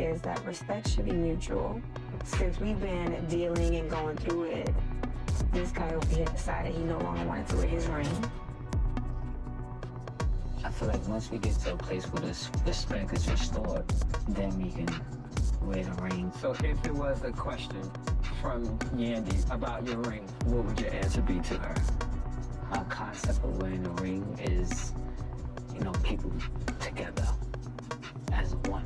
is that respect should be mutual. Since we've been dealing and going through it, this guy over here decided he no longer wanted to wear his ring. I feel like once we get to a place where this respect is restored, then we can wear the ring. So if it was a question from Yandy about your ring, what would your answer be to her? Our concept of wearing the ring is, you know, people together as one.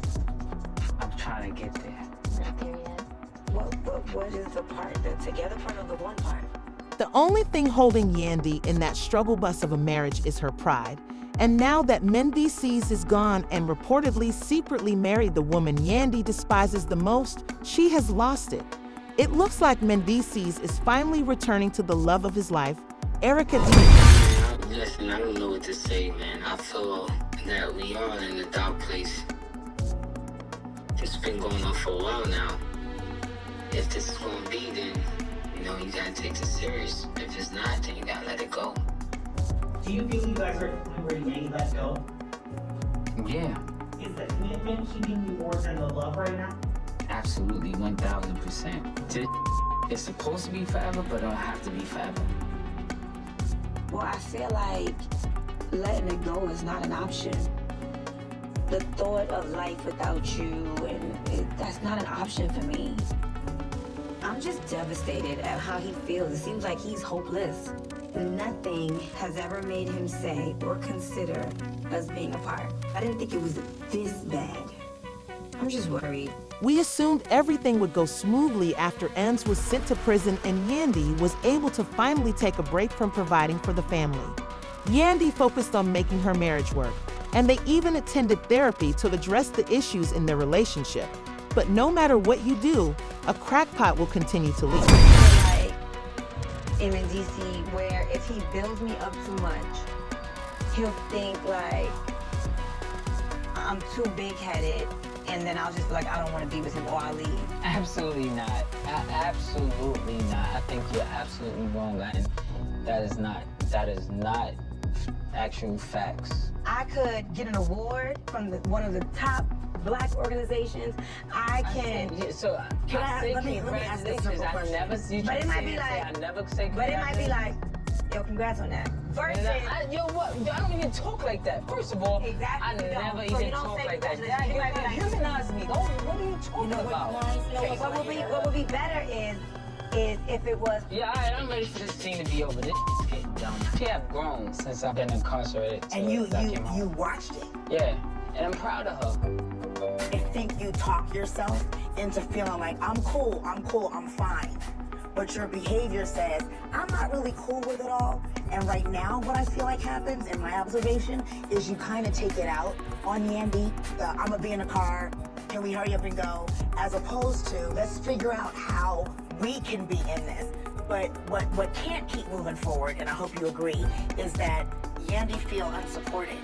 I'm trying to get there. Not there yet. What is the part, the together part or the one part? The only thing holding Yandy in that struggle bus of a marriage is her pride. And now that Mendeecees is gone and reportedly secretly married the woman Yandy despises the most, she has lost it. It looks like Mendeecees is finally returning to the love of his life, Erica D. Listen, I don't know what to say, man. I feel that we are in a dark place. It's been going on for a while now. If this is going to be, then, you know, you got to take this serious. If it's not, then you got to let it go. Do you feel you guys are at the point where you let go? Yeah, Is the commitment keeping you more than the love right now? absolutely, 1000%. It's supposed to be forever, but it don't have to be forever. Well, I feel like letting it go is not an option. The thought of life without you, that's not an option for me. I'm just devastated at how he feels. It seems like he's hopeless. Nothing has ever made him say or consider us being apart. I didn't think it was this bad. I'm just worried. We assumed everything would go smoothly after Ems was sent to prison and Yandy was able to finally take a break from providing for the family. Yandy focused on making her marriage work, and they even attended therapy to address the issues in their relationship. But no matter what you do, a crackpot will continue to leak. Like in DC, where if he builds me up too much, he'll think like I'm too big-headed, and then I'll just be like, I don't want to be with him, or I'll leave. Absolutely not. Absolutely not. I think you're absolutely wrong, and that is not actual facts. I could get an award from one of the top Black organizations. I can. So Can I say let me ask this simple congratulations. I question. never see you But it might be say like, I never say but it might be congratulations. like, yo, congrats on that. Versus, Yo, what? I don't even talk like that. First of all, Exactly, I you don't. never So even you don't talk say like that. congratulations. You might be like- Humanize me. What are you talking you know about? what would be better is if it was. Yeah, all right, I'm ready for this thing to be over. This is getting dumb. She have grown since I've been incarcerated. And you watched it. Yeah, and I'm proud of her. I think you talk yourself into feeling like I'm cool, I'm fine. But your behavior says, I'm not really cool with it all. And right now, what I feel like happens in my observation is you kind of take it out on Yandy. I'm gonna be in a car, can we hurry up and go? As opposed to, let's figure out how we can be in this. But what can't keep moving forward, and I hope you agree, is that Yandy feel unsupported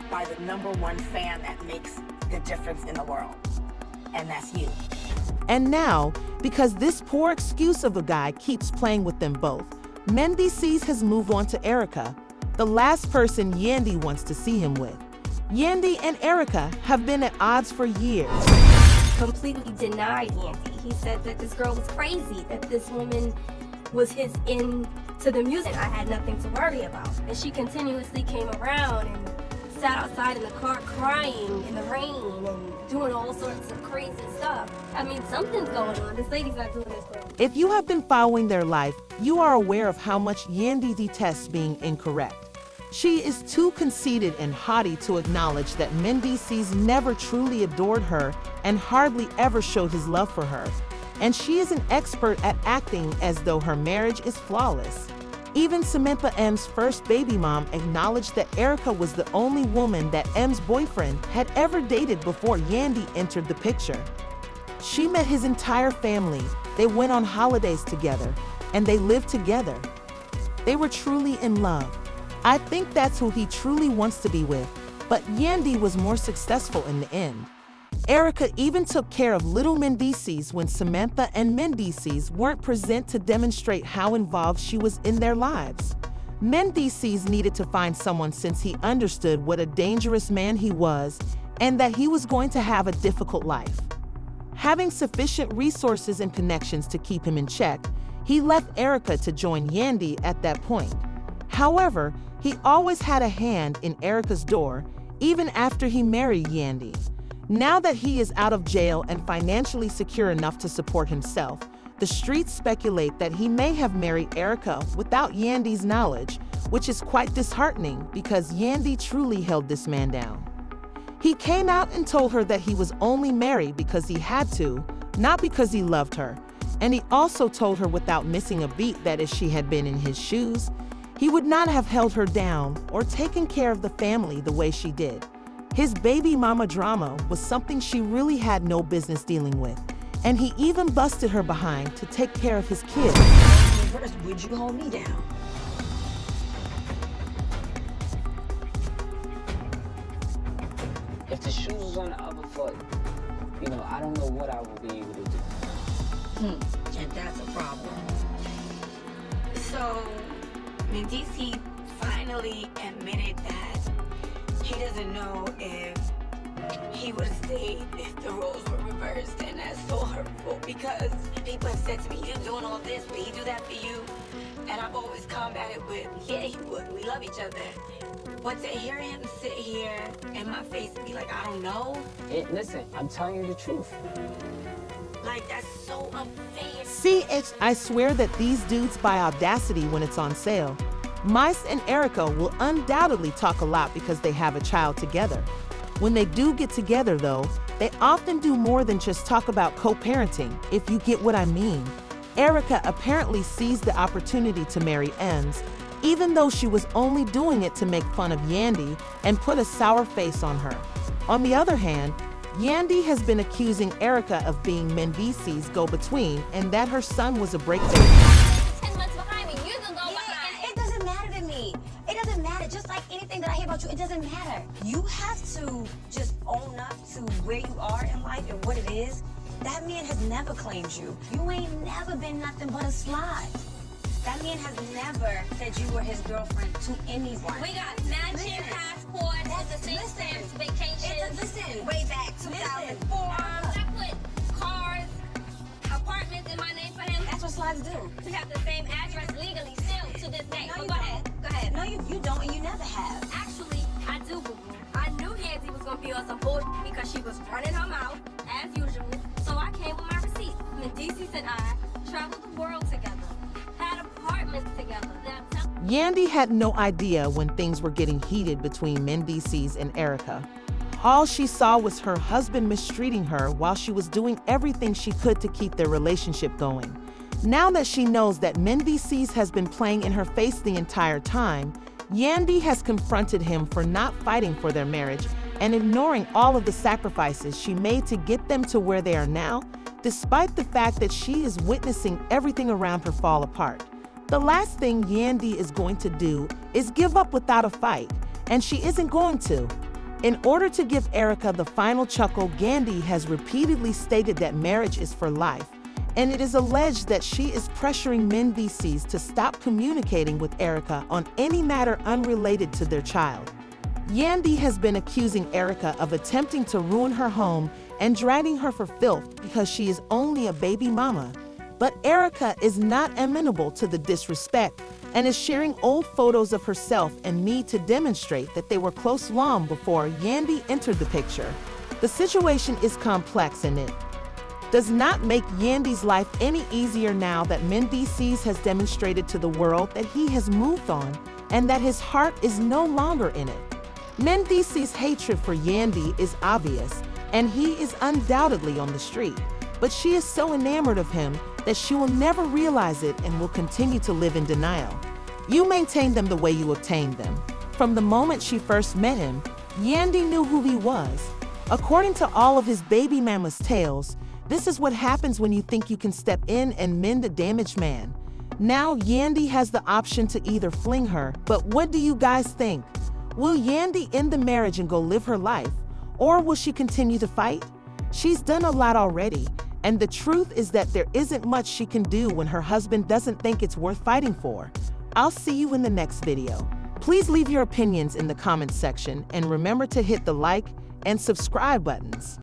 by the #1 fan that makes the difference in the world. And that's you. And now, because this poor excuse of a guy keeps playing with them both, Mendeecees has moved on to Erica, the last person Yandy wants to see him with. Yandy and Erica have been at odds for years. Completely denied Yandy. He said that this girl was crazy, that this woman was his into the music. I had nothing to worry about. And she continuously came around and sat outside in the car crying in the rain and doing all sorts of crazy stuff. I mean, something's going on. This lady's not doing this thing. If you have been following their life, you are aware of how much Yandy detests being incorrect. She is too conceited and haughty to acknowledge that Mendeecees never truly adored her and hardly ever showed his love for her. And she is an expert at acting as though her marriage is flawless. Even Samantha M's first baby mom acknowledged that Erica was the only woman that M's boyfriend had ever dated before Yandy entered the picture. She met his entire family, they went on holidays together, and they lived together. They were truly in love. I think that's who he truly wants to be with, but Yandy was more successful in the end. Erica even took care of little Mendeecees when Samantha and Mendeecees weren't present to demonstrate how involved she was in their lives. Mendeecees needed to find someone since he understood what a dangerous man he was and that he was going to have a difficult life. Having sufficient resources and connections to keep him in check, he left Erica to join Yandy at that point. However, he always had a hand in Erica's door, even after he married Yandy. Now that he is out of jail and financially secure enough to support himself, the streets speculate that he may have married Erica without Yandy's knowledge, which is quite disheartening because Yandy truly held this man down. He came out and told her that he was only married because he had to, not because he loved her. And he also told her without missing a beat that if she had been in his shoes, he would not have held her down or taken care of the family the way she did. His baby mama drama was something she really had no business dealing with, and he even busted her behind to take care of his kids. First, would you hold me down? If the shoes was on the other foot, I don't know what I would be able to do. And that's a problem. So, Mendeecees finally admitted that he doesn't know if he would have stayed if the roles were reversed, and that's so hurtful because people have said to me, "You're doing all this, but he do that for you," and I've always combated with, "Yeah, he would. We love each other." But to hear him sit here in my face and be like, "I don't know," Listen, I'm telling you the truth. like that's so unfair. CH, I swear that these dudes buy audacity when it's on sale. Mice and Erica will undoubtedly talk a lot because they have a child together. When they do get together, though, they often do more than just talk about co-parenting, if you get what I mean. Erica apparently seized the opportunity to marry Enz, even though she was only doing it to make fun of Yandy and put a sour face on her. On the other hand, Yandy has been accusing Erica of being Mendeecees' go-between and that her son was a break baby. 10 months behind me, you can go behind. It doesn't matter to me. It doesn't matter. Just like anything that I hear about you, it doesn't matter. You have to just own up to where you are in life and what it is. That man has never claimed you. You ain't never been nothing but a slut. That man has never said you were his girlfriend to anyone. We got matching passports, it's the same stamps, vacations. Listen, way back 2004. I put cars, apartments in my name for him. That's what sluts do. We have the same address legally still to this day. No, But you go ahead. don't. Go ahead. No, you don't, and you never have. Actually, I do, boo-boo. I knew Yandy was gonna be on some bullshit because she was running her mouth, as usual. So I came with my receipt. Mendeecees and I traveled the world together, had apartments together. Yandy had no idea when things were getting heated between Mendeecees and Erica. All she saw was her husband mistreating her while she was doing everything she could to keep their relationship going. Now that she knows that Mendeecees has been playing in her face the entire time, Yandy has confronted him for not fighting for their marriage and ignoring all of the sacrifices she made to get them to where they are now, despite the fact that she is witnessing everything around her fall apart. The last thing Yandy is going to do is give up without a fight, and she isn't going to. In order to give Erica the final chuckle, Yandy has repeatedly stated that marriage is for life, and it is alleged that she is pressuring Mendeecees to stop communicating with Erica on any matter unrelated to their child. Yandy has been accusing Erica of attempting to ruin her home and dragging her for filth because she is only a baby mama. But Erica is not amenable to the disrespect and is sharing old photos of herself and me to demonstrate that they were close long before Yandy entered the picture. The situation is complex and it does not make Yandy's life any easier now that Mendeecees has demonstrated to the world that he has moved on and that his heart is no longer in it. Mendeecees' hatred for Yandy is obvious, and he is undoubtedly on the street, but she is so enamored of him that she will never realize it and will continue to live in denial. You maintain them the way you obtained them. From the moment she first met him, Yandy knew who he was. According to all of his baby mama's tales, this is what happens when you think you can step in and mend a damaged man. Now Yandy has the option to either fling her, but what do you guys think? Will Yandy end the marriage and go live her life? Or will she continue to fight? She's done a lot already, and the truth is that there isn't much she can do when her husband doesn't think it's worth fighting for. I'll see you in the next video. Please leave your opinions in the comments section and remember to hit the like and subscribe buttons.